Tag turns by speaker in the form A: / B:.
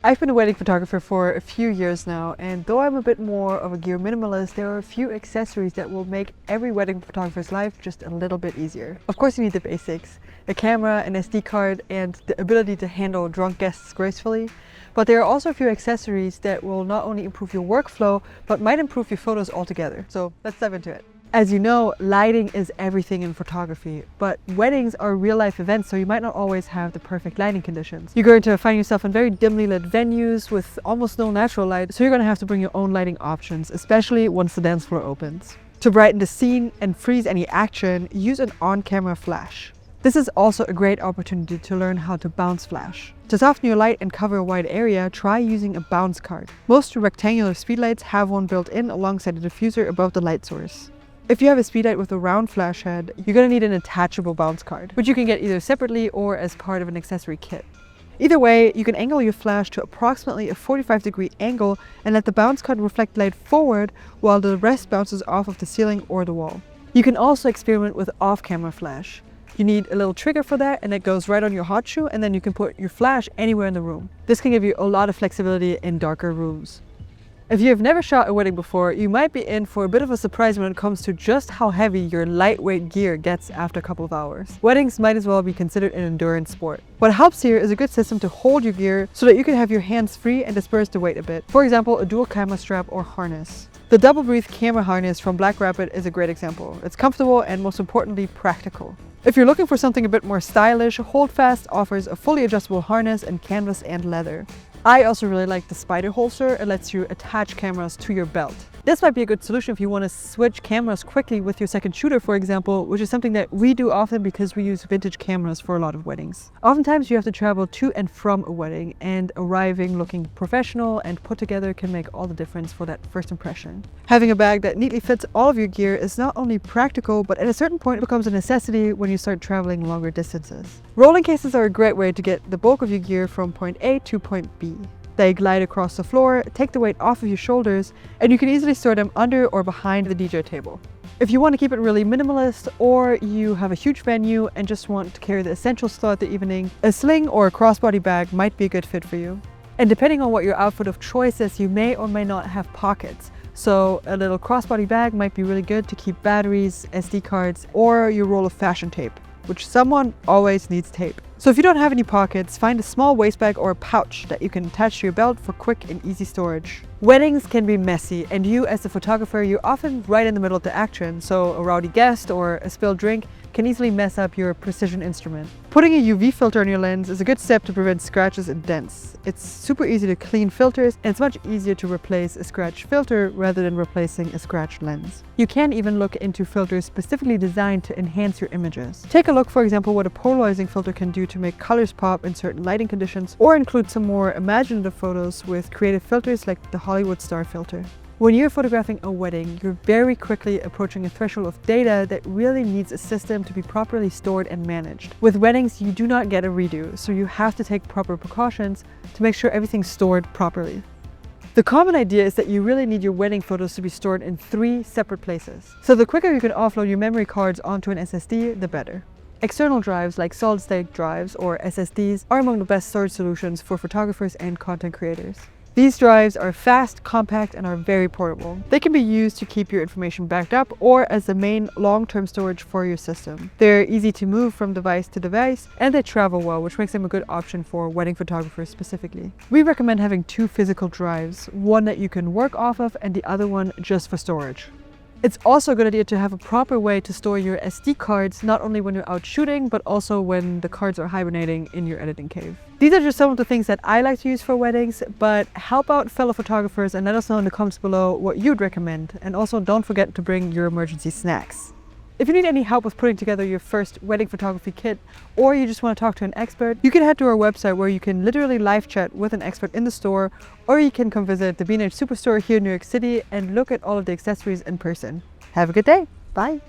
A: I've been a wedding photographer for a few years now, and though I'm a bit more of a gear minimalist, there are a few accessories that will make every wedding photographer's life just a little bit easier. Of course you need the basics, a camera, an SD card, and the ability to handle drunk guests gracefully. But there are also a few accessories that will not only improve your workflow, but might improve your photos altogether. So let's dive into it. As you know, lighting is everything in photography, but weddings are real-life events, so you might not always have the perfect lighting conditions. You're going to find yourself in very dimly lit venues with almost no natural light, so you're going to have to bring your own lighting options, especially once the dance floor opens. To brighten the scene and freeze any action, use an on-camera flash. This is also a great opportunity to learn how to bounce flash. To soften your light and cover a wide area, try using a bounce card. Most rectangular speedlights have one built in alongside the diffuser above the light source. If you have a speedlight with a round flash head, you're going to need an attachable bounce card, which you can get either separately or as part of an accessory kit. Either way, you can angle your flash to approximately a 45-degree angle and let the bounce card reflect light forward while the rest bounces off of the ceiling or the wall. You can also experiment with off-camera flash. You need a little trigger for that, and it goes right on your hot shoe, and then you can put your flash anywhere in the room. This can give you a lot of flexibility in darker rooms. If you have never shot a wedding before, you might be in for a bit of a surprise when it comes to just how heavy your lightweight gear gets after a couple of hours. Weddings might as well be considered an endurance sport. What helps here is a good system to hold your gear so that you can have your hands free and disperse the weight a bit. For example, a dual camera strap or harness. The double breathe camera harness from Black Rabbit is a great example. It's comfortable and most importantly practical. If you're looking for something a bit more stylish, Holdfast offers a fully adjustable harness in canvas and leather. I also really like the Spider holster. It lets you attach cameras to your belt. This might be a good solution if you want to switch cameras quickly with your second shooter, for example, which is something that we do often because we use vintage cameras for a lot of weddings. Oftentimes you have to travel to and from a wedding, and arriving looking professional and put together can make all the difference for that first impression. Having a bag that neatly fits all of your gear is not only practical, but at a certain point it becomes a necessity when you start traveling longer distances. Rolling cases are a great way to get the bulk of your gear from point A to point B. They glide across the floor, take the weight off of your shoulders, and you can easily store them under or behind the DJ table. If you want to keep it really minimalist, or you have a huge venue and just want to carry the essentials throughout the evening, a sling or a crossbody bag might be a good fit for you. And depending on what your outfit of choice is, you may or may not have pockets. So a little crossbody bag might be really good to keep batteries, SD cards, or your roll of fashion tape, which someone always needs tape. So if you don't have any pockets, find a small waist bag or a pouch that you can attach to your belt for quick and easy storage. Weddings can be messy, and you as a photographer, you're often right in the middle of the action, so a rowdy guest or a spilled drink can easily mess up your precision instrument. Putting a UV filter on your lens is a good step to prevent scratches and dents. It's super easy to clean filters, and it's much easier to replace a scratch filter rather than replacing a scratch lens. You can even look into filters specifically designed to enhance your images. Take a look, for example, what a polarizing filter can do to make colors pop in certain lighting conditions, or include some more imaginative photos with creative filters like the Hollywood star filter. When you're photographing a wedding, you're very quickly approaching a threshold of data that really needs a system to be properly stored and managed. With weddings, you do not get a redo, so you have to take proper precautions to make sure everything's stored properly. The common idea is that you really need your wedding photos to be stored in 3 separate places. So the quicker you can offload your memory cards onto an SSD, the better. External drives like solid-state drives or SSDs are among the best storage solutions for photographers and content creators. These drives are fast, compact, and are very portable. They can be used to keep your information backed up or as the main long-term storage for your system. They're easy to move from device to device, and they travel well, which makes them a good option for wedding photographers specifically. We recommend having 2 physical drives, one that you can work off of and the other one just for storage. It's also a good idea to have a proper way to store your SD cards, not only when you're out shooting, but also when the cards are hibernating in your editing cave. These are just some of the things that I like to use for weddings, but help out fellow photographers and let us know in the comments below what you'd recommend. And also don't forget to bring your emergency snacks. If you need any help with putting together your first wedding photography kit, or you just want to talk to an expert, you can head to our website where you can literally live chat with an expert in the store, or you can come visit the B&H Superstore here in New York City and look at all of the accessories in person. Have a good day. Bye.